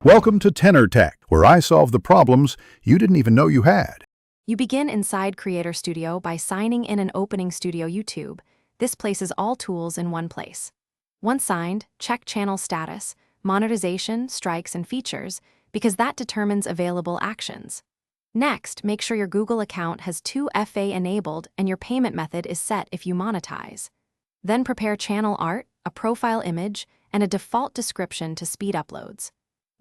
Welcome to Tenor Tech, where I solve the problems you didn't even know you had. You begin inside Creator Studio by signing in and opening Studio YouTube. This places all tools in one place. Once signed, check channel status, monetization, strikes, and features, because that determines available actions. Next, make sure your Google account has 2FA enabled and your payment method is set if you monetize. Then prepare channel art, a profile image, and a default description to speed uploads.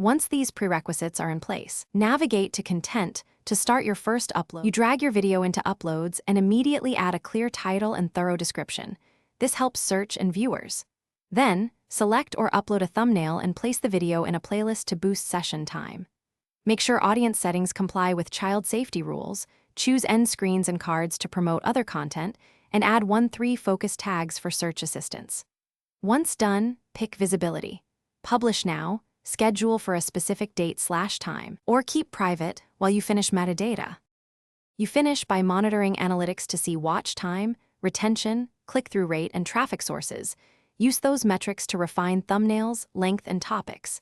Once these prerequisites are in place, navigate to Content to start your first upload. You drag your video into Uploads and immediately add a clear title and thorough description. This helps search and viewers. Then, select or upload a thumbnail and place the video in a playlist to boost session time. Make sure audience settings comply with child safety rules, choose end screens and cards to promote other content, and add 1-3 focus tags for search assistance. Once done, pick Visibility. Publish now, schedule for a specific date/time, or keep private while you finish metadata. You finish by monitoring analytics to see watch time, retention, click-through rate, and traffic sources. Use those metrics to refine thumbnails, length, and topics.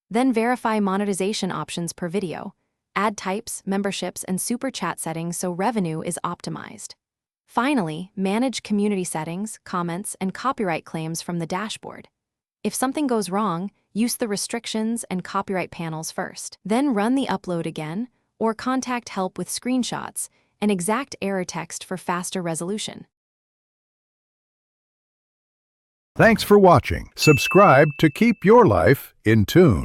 Then verify monetization options per video. Add types, memberships, and super chat settings so revenue is optimized. Finally, manage community settings, comments, and copyright claims from the dashboard. If something goes wrong, use the restrictions and copyright panels first. Then run the upload again, or contact help with screenshots and exact error text for faster resolution. Thanks for watching. Subscribe to keep your life in tune.